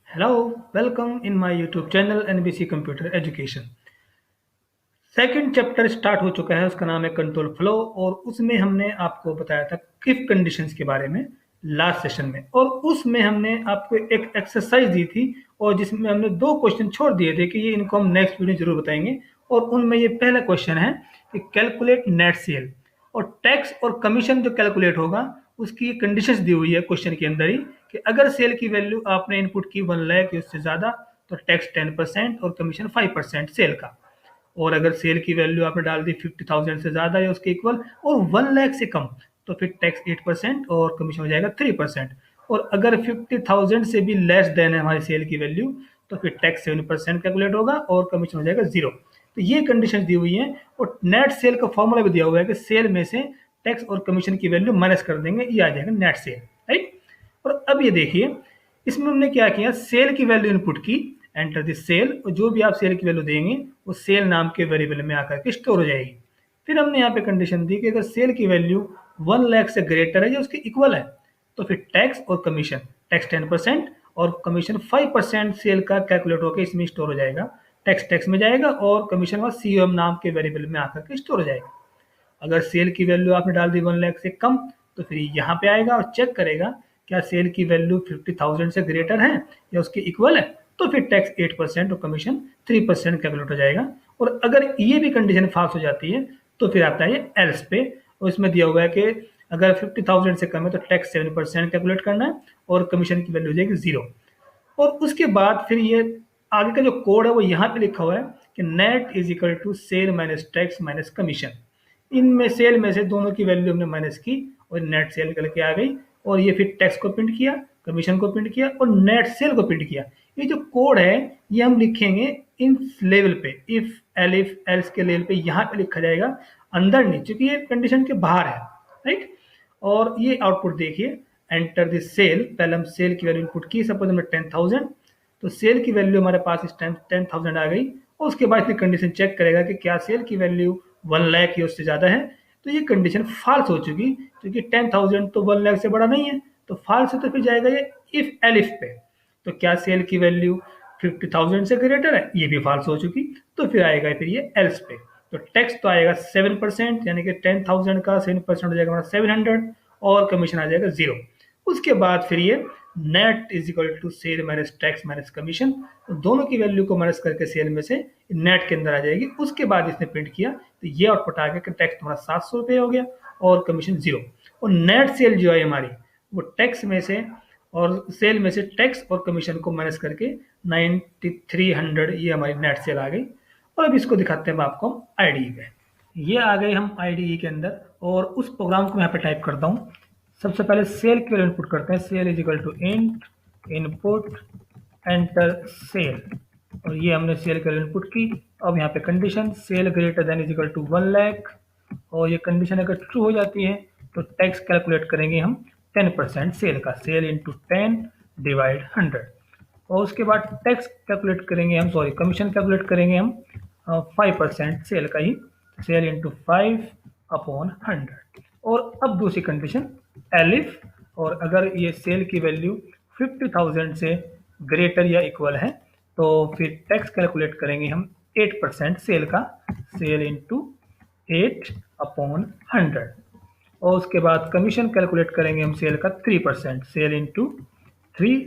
Hello, welcome in my YouTube channel NBC Computer Education। Second chapter start हो चुका है, उसका नाम है कंट्रोल फ्लो और उसमें हमने आपको बताया था इफ कंडीशंस के बारे में लास्ट सेशन में। और उसमें हमने आपको एक एक्सरसाइज दी थी और जिसमें हमने दो क्वेश्चन छोड़ दिए थे कि ये इनको हम नेक्स्ट वीडियो जरूर बताएंगे। और उनमें ये पहला क्वेश्चन है कि कैलकुलेट नेट सेल और टैक्स और कमीशन जो कैलकुलेट होगा उसकी कंडीशंस दी हुई है क्वेश्चन के अंदर ही कि अगर सेल की वैल्यू आपने इनपुट की 1 लाख या उससे ज़्यादा तो टैक्स 10% और कमीशन 5% सेल का। और अगर सेल की वैल्यू आपने डाल दी 50,000 से ज़्यादा या उसके इक्वल और 1 लाख से कम तो फिर टैक्स 8% और कमीशन हो जाएगा 3%। और अगर 50,000 से भी लेस देन है हमारी सेल की वैल्यू तो फिर टैक्स 7% कैलकुलेट होगा और कमीशन हो जाएगा 0। तो ये कंडीशन दी हुई है और नेट सेल का फॉर्मूला भी दिया हुआ है कि सेल में से टैक्स और कमीशन की वैल्यू माइनस कर देंगे, ये आ जाएगा नेट सेल, राइट। और अब ये देखिए इसमें हमने क्या किया, सेल की वैल्यू इनपुट की, एंटर द सेल, और जो भी आप सेल की वैल्यू देंगे वो सेल नाम के वेरिएबल में आकर के स्टोर हो जाएगी। फिर हमने यहाँ पे कंडीशन दी कि अगर सेल की वैल्यू 1 लाख से ग्रेटर है या उसके इक्वल है तो फिर टैक्स और कमीशन, टैक्स 10% और कमीशन 5% सेल का कैलकुलेट होकर इसमें स्टोर हो जाएगा। टैक्स टैक्स में जाएगा और कमीशन वा सीओएम नाम के वेरिएबल में आकर के स्टोर हो जाएगा। अगर सेल की वैल्यू आपने डाल दी 1 लाख से कम तो फिर यहाँ पे आएगा और चेक करेगा क्या सेल की वैल्यू 50,000 से ग्रेटर है या उसके इक्वल है तो फिर टैक्स 8% और कमीशन 3% कैलकुलेट हो जाएगा। और अगर ये भी कंडीशन फाल्स हो जाती है तो फिर आता है एल्स पे, और इसमें दिया हुआ है कि अगर 50,000 से कम है तो टैक्स 7% कैलकुलेट करना है और कमीशन की वैल्यू हो जाएगी 0। और उसके बाद फिर ये आगे का जो कोड है वो यहाँ पे लिखा हुआ है कि net is equal to sale minus tax minus commission. इनमें सेल में से दोनों की वैल्यू हमने माइनस की और नेट सेल निकल के आ गई। और ये फिर टैक्स को प्रिंट किया, कमीशन को प्रिंट किया और नेट सेल को प्रिंट किया। ये जो कोड है ये हम लिखेंगे इन लेवल पे, इफ एल्स के लेवल पे यहाँ पे लिखा जाएगा, अंदर नहीं, क्योंकि ये कंडीशन के बाहर है, राइट। और ये आउटपुट देखिए, एंटर द सेल, पहले हम सेल की वैल्यू इनपुट की, सपोज हमने 10,000, तो सेल की वैल्यू हमारे पास इस टाइम 10,000 आ गई। और उसके बाद फिर कंडीशन चेक करेगा कि क्या सेल की वैल्यू 1 लाख या उससे ज़्यादा है, तो ये कंडीशन फाल्स हो चुकी क्योंकि 10,000 तो 1 लाख से बड़ा नहीं है, तो फाल्स है। तो फिर जाएगा ये इफ एलिफ पे, तो क्या सेल की वैल्यू 50,000 से ग्रेटर है, ये भी फाल्स हो चुकी, तो फिर आएगा फिर ये एल्स पे। तो टैक्स तो आएगा 7%, यानी कि 10,000 का 7% हो जाएगा हमारा 700 और कमीशन आ जाएगा 0। उसके बाद फिर ये net is equal to sale minus tax minus commission, तो दोनों की वैल्यू को माइनस करके सेल में से नेट के अंदर आ जाएगी। उसके बाद इसने प्रिंट किया तो ये आउटपुट आ गया कि टैक्स तुम्हारा 700 हो गया और कमीशन 0। और नेट सेल जो है हमारी वो टैक्स में से और सेल में से टैक्स और कमीशन को माइनस करके 9300 ये हमारी नेट सेल आ गई। और अब इसको दिखाते हैं आपको आईडीई पे। ये आ गए हम आईडीई के अंदर और उस प्रोग्राम को मैं यहाँ पे टाइप करता हूँ। सबसे पहले सेल की वैल्यू इनपुट करते हैं, sale is equal to int input enter sale, और ये हमने सेल की वैल्यू इनपुट की। अब यहाँ पे condition sale greater than is equal to 1 lakh, और ये कंडीशन अगर ट्रू हो जाती है तो टैक्स कैलकुलेट करेंगे हम 10% सेल का, सेल इंटू 10 डिवाइड 100। और उसके बाद टैक्स कैलकुलेट करेंगे हम, सॉरी कमीशन कैलकुलेट करेंगे हम 5% सेल का ही, सेल इंटू 5 अपॉन 100। और अब दूसरी कंडीशन एलिफ, और अगर ये सेल की वैल्यू 50,000 से ग्रेटर या इक्वल है तो फिर टैक्स कैलकुलेट करेंगे हम 8% सेल का, सेल इंटू 8 अपॉन 100। और उसके बाद कमीशन कैलकुलेट करेंगे हम सेल का 3%, सेल इंटू 3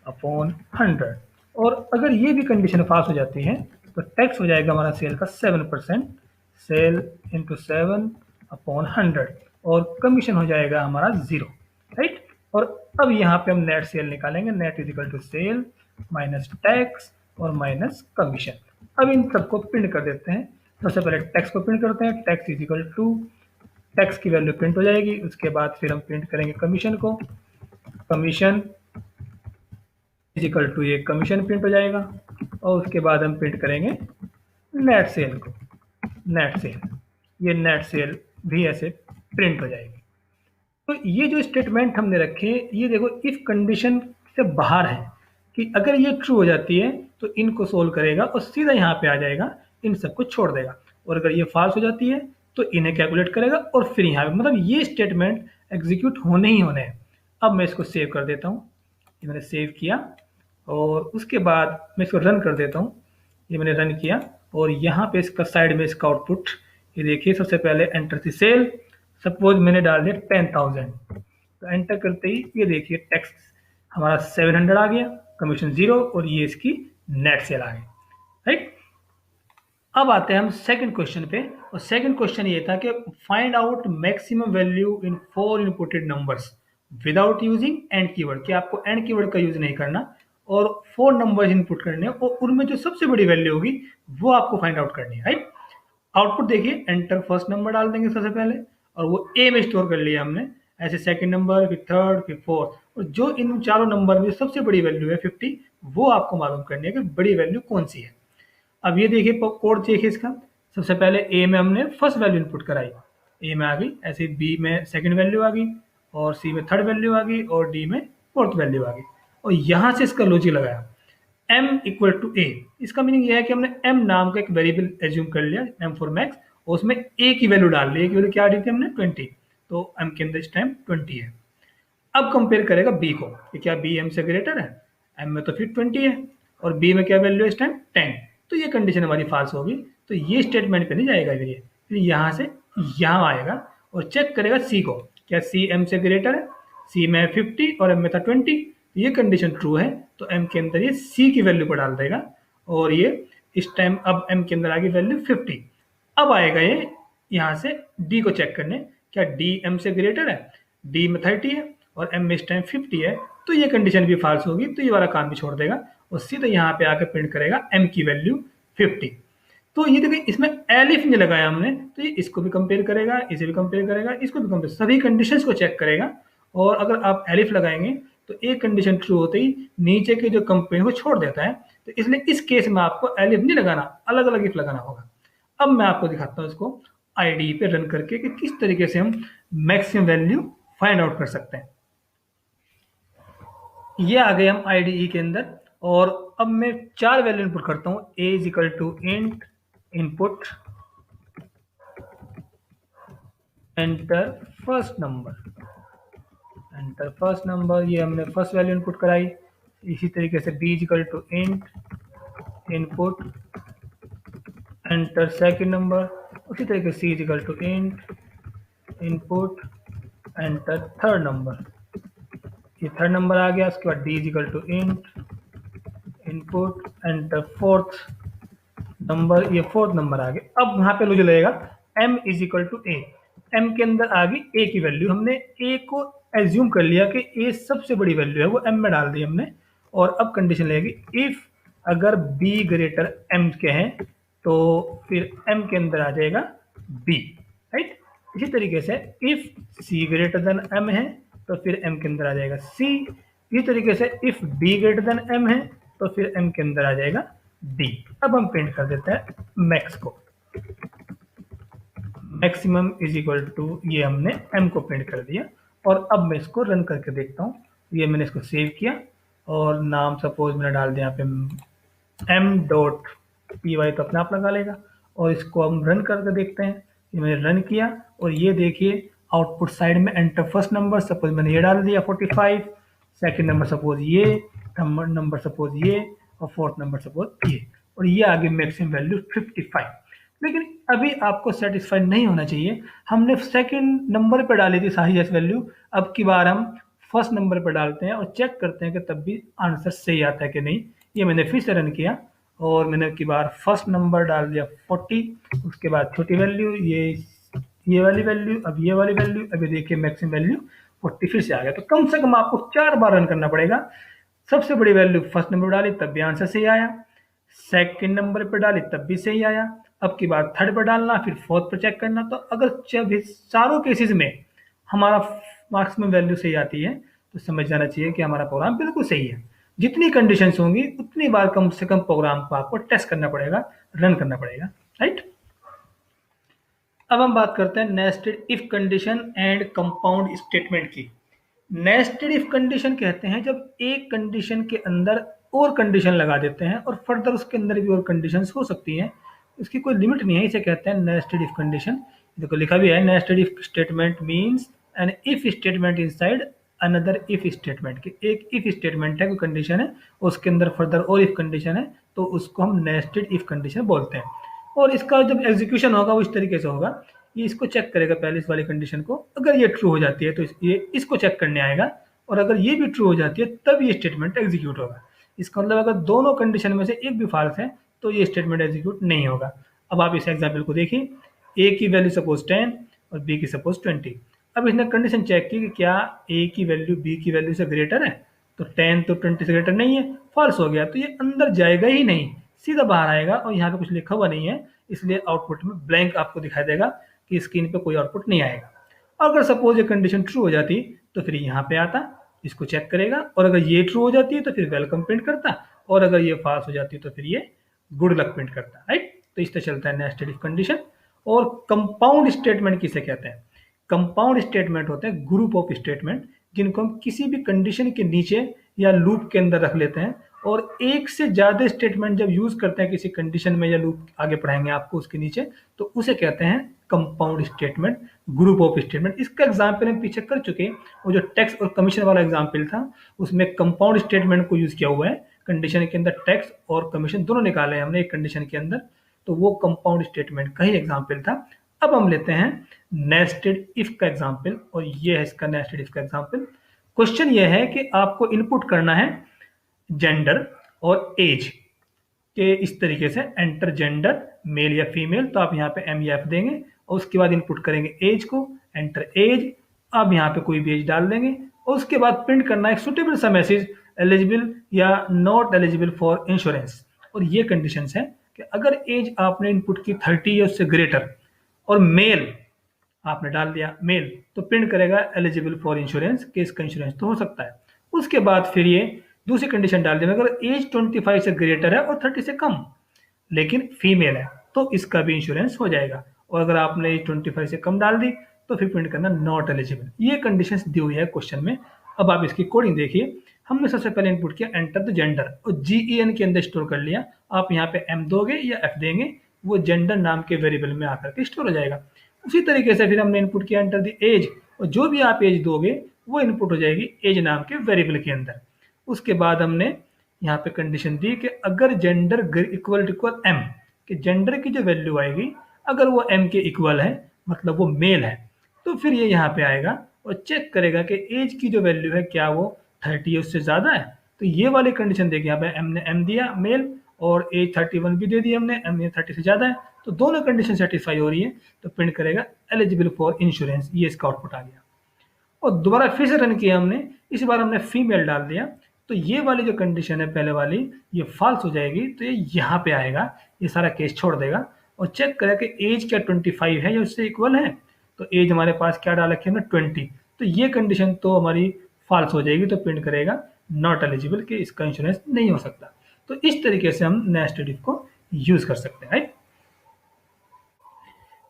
अपॉन 100। और अगर ये भी कंडीशन पास हो जाती है तो टैक्स हो जाएगा हमारा सेल का 7%, सेल इंटू 7 अपॉन 100, और कमीशन हो जाएगा हमारा 0, राइट। और अब यहाँ पे हम नेट सेल निकालेंगे, net is equal to sale minus tax और माइनस कमीशन। अब इन सबको प्रिंट कर देते हैं। सबसे पहले टैक्स को प्रिंट करते हैं, tax is equal to, tax की वैल्यू प्रिंट हो जाएगी। उसके बाद फिर हम प्रिंट करेंगे कमीशन को, कमीशन इज इक्वल टू ये कमीशन प्रिंट हो जाएगा। और उसके बाद हम प्रिंट करेंगे नेट सेल को, नेट सेल, ये नेट सेल भी ऐसे प्रिंट हो जाएगी। तो ये जो स्टेटमेंट हमने रखे ये देखो इफ कंडीशन से बाहर है कि अगर ये ट्रू हो जाती है तो इनको सोल्व करेगा और सीधा यहाँ पे आ जाएगा, इन सबको छोड़ देगा। और अगर ये फॉल्स हो जाती है तो इन्हें कैलकुलेट करेगा और फिर यहाँ पे, मतलब ये स्टेटमेंट एग्जीक्यूट होने ही होने हैं। अब मैं इसको सेव कर देता हूँ, मैंने सेव किया और उसके बाद मैं इसको रन कर देता हूँ। ये मैंने रन किया और यहाँ पे इसका साइड में इसका आउटपुट ये देखिए। सबसे पहले एंटर द सेल, सपोज मैंने डाल दिया 10,000, तो एंटर करते ही ये देखिए टैक्स हमारा 700 आ गया, कमीशन 0 और ये इसकी नेट सेल आ गई, राइट। अब आते हैं हम सेकंड क्वेश्चन पे, और सेकंड क्वेश्चन ये था कि find out maximum value in 4 inputted numbers without using and keyword, कि आपको एंड कीवर्ड का यूज नहीं करना और 4 नंबर्स इनपुट करने हैं और उनमें जो सबसे बड़ी वैल्यू होगी वो आपको फाइंड आउट करनी है, राइट। आउटपुट देखिए, एंटर फर्स्ट नंबर डाल देंगे सबसे पहले और वो ए में स्टोर कर लिया हमने, ऐसे सेकंड नंबर, फिर थर्ड, फिर फोर्थ, और जो इन चारों नंबर में सबसे बड़ी वैल्यू है 50, वो आपको मालूम करनी है कि बड़ी वैल्यू कौन सी है। अब ये देखिए कोड देखिए इसका, सबसे पहले ए में हमने फर्स्ट वैल्यू इनपुट कराई, ए में आ गई, ऐसे बी में सेकंड वैल्यू आ गई और सी में थर्ड वैल्यू आ गई और डी में फोर्थ वैल्यू आ गई, और यहाँ से इसका लॉजिक लगाया m इक्वल टू ए। इसका मीनिंग यह है कि हमने m नाम का एक वेरिएबल एज्यूम कर लिया, m फॉर मैक्स, और उसमें a की वैल्यू डाल ली। a की वैल्यू क्या दी थी हमने 20, तो m के अंदर इस टाइम 20 है। अब कंपेयर करेगा b को कि क्या b m से ग्रेटर है, m में तो फिर 20 है और b में क्या वैल्यू है इस टाइम 10, तो ये कंडीशन हमारी फाल्स होगी, तो ये स्टेटमेंट पे नहीं जाएगा, फिर यहाँ से यहाँ आएगा और चेक करेगा c को, क्या c m से ग्रेटर है, c में 50 और m में था 20, ये कंडीशन ट्रू है तो m के अंदर ये c की वैल्यू को डाल देगा और ये इस टाइम अब m के अंदर आ गई वैल्यू 50। अब आएगा ये यहाँ से d को चेक करने, क्या d m से ग्रेटर है, d में 30 है और m में इस टाइम 50 है, तो ये कंडीशन भी फाल्स होगी, तो ये वाला काम भी छोड़ देगा और सीधा यहाँ पे आकर प्रिंट करेगा m की वैल्यू 50। तो ये देखिए इसमें एलिफ नहीं लगाया हमने, तो ये इसको भी कंपेयर करेगा, इसे भी कंपेयर करेगा, इसको भी कंपेयर, सभी कंडीशंस को चेक करेगा। और अगर आप एलिफ लगाएंगे तो एक कंडीशन ट्रू होते ही नीचे के जो कंपेयर को छोड़ देता है, तो इसलिए इस केस में आपको एलिफ नहीं लगाना, अलग अलग इफ लगाना होगा। अब मैं आपको दिखाता हूँ इसको आईडी पे रन करके कि किस तरीके से हम मैक्सिमम वैल्यू फाइंड आउट कर सकते हैं। ये आ गए हम आईडीई के अंदर और अब मैं 4 वैल्यू इनपुट करता हूँ, a is equal to int input enter first number, enter first number, ये हमने फर्स्ट वैल्यू इनपुट कराई। इसी तरीके से b is equal to int input enter second number, उसी तरीके से c is equal to int input enter third number, ये थर्ड नंबर आ गया। उसके बाद d is equal to int input enter fourth number, ये फोर्थ नंबर आ गया। अब यहाँ पे मुझे लगेगा m is equal to a, m के अंदर आ गई a की वैल्यू, हमने a को एज्यूम कर लिया कि a सबसे बड़ी वैल्यू है, वो m में डाल दी हमने। और अब कंडीशन लगेगी इफ अगर b ग्रेटर m के हैं तो फिर m के अंदर आ जाएगा b, राइट। इसी तरीके से if c greater than m है तो फिर m के अंदर आ जाएगा c। इसी तरीके से if d greater than m है तो फिर m के अंदर आ जाएगा d। अब हम प्रिंट कर देते हैं मैक्स को, मैक्सिमम इज इक्वल टू, ये हमने m को प्रिंट कर दिया। और अब मैं इसको रन करके देखता हूँ, ये मैंने इसको सेव किया और नाम सपोज मैंने डाल दिया यहाँ पे m.py, तो अपने आप लगा लेगा। और इसको हम रन करके देखते हैं, ये मैंने रन किया और ये देखिए आउटपुट साइड में एंटर फर्स्ट नंबर, सपोज मैंने ये डाल दिया 45, सेकंड नंबर सपोज ये, थर्ड नंबर सपोज ये और फोर्थ नंबर सपोज ये, और ये आगे मैक्सिमम वैल्यू 55। लेकिन अभी आपको सेटिस्फाइड नहीं होना चाहिए, हमने सेकंड नंबर पे डाली थी हाईएस्ट वैल्यू, अब की बार हम फर्स्ट नंबर पे डालते हैं और चेक करते हैं कि तब भी आंसर सही आता है कि नहीं। ये मैंने फिर से रन किया और मैंने की बार फर्स्ट नंबर डाल दिया 40, उसके बाद छोटी वैल्यू ये वाली वैल्यू, अब ये वाली वैल्यू, अभी देखिए मैक्सिमम वैल्यू 40 फिर से आ गया। तो कम से कम आपको 4 बार रन करना पड़ेगा। सबसे बड़ी वैल्यू फर्स्ट नंबर डाली तब भी आंसर सही आया, सेकंड नंबर पर डाली तब भी सही आया, अब की बार थर्ड पर डालना, फिर फोर्थ पर चेक करना। तो अगर चारों केसेस में हमारा मैक्सिमम वैल्यू सही आती है तो समझ जाना चाहिए कि हमारा प्रोग्राम बिल्कुल सही है। जितनी कंडीशंस होंगी उतनी बार कम से कम प्रोग्राम को आपको टेस्ट करना पड़ेगा, रन करना पड़ेगा, राइट। अब हम बात करते हैं nested if condition and compound statement की। नेस्टेड इफ कंडीशन कहते हैं जब एक कंडीशन के अंदर और कंडीशन लगा देते हैं और फर्दर उसके अंदर भी और कंडीशंस हो सकती हैं, इसकी कोई लिमिट नहीं है, इसे कहते हैं नेस्टेड इफ कंडीशन। देखो लिखा भी है, nested if statement means an if statement inside another if statement के, एक इफ स्टेटमेंट है, कोई कंडीशन है, उसके अंदर फर्दर और इफ कंडीशन है, तो उसको हम नेस्टेड इफ कंडीशन बोलते हैं। और इसका जब एग्जीक्यूशन होगा वो इस तरीके से होगा, ये इसको चेक करेगा पहले इस वाली कंडीशन को, अगर ये ट्रू हो जाती है तो ये इसको चेक करने आएगा, और अगर ये भी ट्रू हो जाती है तब ये स्टेटमेंट एग्जीक्यूट होगा। इसका मतलब अगर दोनों कंडीशन में से एक भी फॉल्स है तो ये स्टेटमेंट एग्जीक्यूट नहीं होगा। अब आप इस एग्जाम्पल को देखिए, ए की वैल्यू सपोज 10 और बी की सपोज 20। अब इसने कंडीशन चेक की कि क्या ए की वैल्यू बी की वैल्यू से ग्रेटर है, तो 10 तो 20 से ग्रेटर नहीं है, फॉल्स हो गया, तो ये अंदर जाएगा ही नहीं, सीधा बाहर आएगा, और यहाँ पे कुछ लिखा हुआ नहीं है, इसलिए आउटपुट में ब्लैंक आपको दिखाई देगा कि स्क्रीन पे कोई आउटपुट नहीं आएगा। अगर सपोज ये कंडीशन ट्रू हो जाती तो फिर यहाँ पे आता, इसको चेक करेगा, और अगर ये ट्रू हो जाती है तो फिर वेलकम प्रिंट करता, और अगर ये फॉल्स हो जाती है तो फिर ये गुड लक प्रिंट करता, राइट। तो इस तरह चलता है नेस्टेड इफ कंडीशन। और कंपाउंड स्टेटमेंट किसे कहते हैं? कंपाउंड स्टेटमेंट होते हैं ग्रुप ऑफ स्टेटमेंट जिनको हम किसी भी कंडीशन के नीचे या लूप के अंदर रख लेते हैं, और एक से ज्यादा स्टेटमेंट जब यूज करते हैं किसी कंडीशन में, या लूप आगे पढ़ाएंगे आपको उसके नीचे, तो उसे कहते हैं compound statement, group of statement. इसका एग्जाम्पल हम पीछे कर चुके, वो जो टैक्स और कमीशन वाला एग्जाम्पल था उसमें कंपाउंड स्टेटमेंट को यूज किया हुआ है, कंडीशन के अंदर टैक्स और कमीशन दोनों निकाले हैं हमने एक कंडीशन के अंदर, तो वो कंपाउंड स्टेटमेंट का ही एग्जाम्पल था। अब हम लेते हैं नेस्टेड इफ का एग्जाम्पल, और ये है इसका नेस्टेड इफ का एग्जाम्पल। क्वेश्चन ये है कि आपको इनपुट करना है जेंडर और एज के, इस तरीके से एंटर जेंडर मेल या फीमेल, तो आप यहाँ पे एम या एफ देंगे, और उसके बाद इनपुट करेंगे एज को, एंटर एज, आप यहाँ पे कोई भी एज डाल देंगे, और उसके बाद प्रिंट करना एक सुटेबल सा मैसेज, एलिजिबल या नॉट एलिजिबल फॉर इंश्योरेंस। और ये कंडीशंस है कि अगर एज आपने इनपुट की 30 या उससे ग्रेटर, और मेल आपने डाल दिया मेल, तो प्रिंट करेगा एलिजिबल फॉर इंश्योरेंस, कि इसका इंश्योरेंस तो हो सकता है। उसके बाद फिर ये दूसरी कंडीशन डाल देंगे, अगर एज 25 से ग्रेटर है और 30 से कम लेकिन फीमेल है तो इसका भी इंश्योरेंस हो जाएगा, और अगर आपने एज 25 से कम डाल दी तो फिर प्रिंट करना नॉट एलिजिबल। ये कंडीशंस दी हुई है क्वेश्चन में। अब आप इसकी कोडिंग देखिए, हमने सबसे पहले इनपुट किया एंटर द जेंडर, और GEN के अंदर स्टोर कर लिया, आप यहाँ पे M दोगे या F देंगे, वो जेंडर नाम के वेरिएबल में आकर के स्टोर हो जाएगा। उसी तरीके से फिर हमने इनपुट किया एंटर द एज, और जो भी आप एज दोगे वो इनपुट हो जाएगी एज नाम के वेरिएबल के अंदर। उसके बाद हमने यहाँ पे कंडीशन दी कि अगर जेंडर इक्वल M, कि जेंडर की जो वैल्यू आएगी अगर वो M के इक्वल है, मतलब वो मेल है, तो फिर ये यहाँ पे आएगा और चेक करेगा कि एज की जो वैल्यू है क्या वो 30 उससे ज़्यादा है। तो ये वाली कंडीशन देखिए, यहाँ पे हमने M दिया मेल, और एज 31 भी दे दी हमने, M 30 से ज़्यादा है, तो दोनों कंडीशन सेटिस्फाई हो रही है, तो प्रिंट करेगा एलिजिबल फॉर इंश्योरेंस। ये इसका आउटपुट आ गया। और दोबारा फिर से रन किया हमने, इस बार हमने फीमेल डाल दिया, तो ये वाली जो कंडीशन है पहले वाली ये फॉल्स हो जाएगी, तो ये यहाँ पे आएगा, ये सारा केस छोड़ देगा और चेक करेगा कि एज क्या 25 है या उससे इक्वल है, तो एज हमारे पास क्या डाल रखी है हमने 20, तो ये कंडीशन तो हमारी फॉल्स हो जाएगी, तो प्रिंट करेगा नॉट एलिजिबल, कि इसका इंश्योरेंस नहीं हो सकता। तो इस तरीके से हम नेस्टेड इफ को यूज कर सकते हैं, राइट।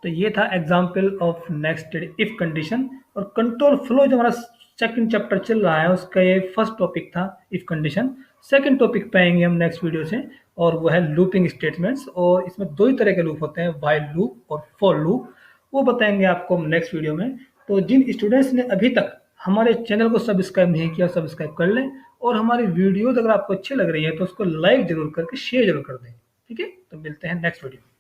तो ये था example of nested if condition. और कंट्रोल फ्लो जो हमारा सेकंड चैप्टर चल रहा है उसका ये फर्स्ट टॉपिक था इफ कंडीशन। सेकंड टॉपिक पे आएंगे हम नेक्स्ट वीडियो से, और वो है लूपिंग स्टेटमेंट्स, और इसमें दो ही तरह के लूप होते हैं, व्हाइल लूप और फॉर लूप, वो बताएंगे आपको हम नेक्स्ट वीडियो में। तो जिन स्टूडेंट्स ने अभी तक हमारे चैनल को सब्सक्राइब नहीं किया सब्सक्राइब कर लें, और हमारी वीडियोज अगर आपको अच्छी लग रही है तो उसको लाइक जरूर करके शेयर जरूर कर दें, ठीक है। तो मिलते हैं नेक्स्ट वीडियो में।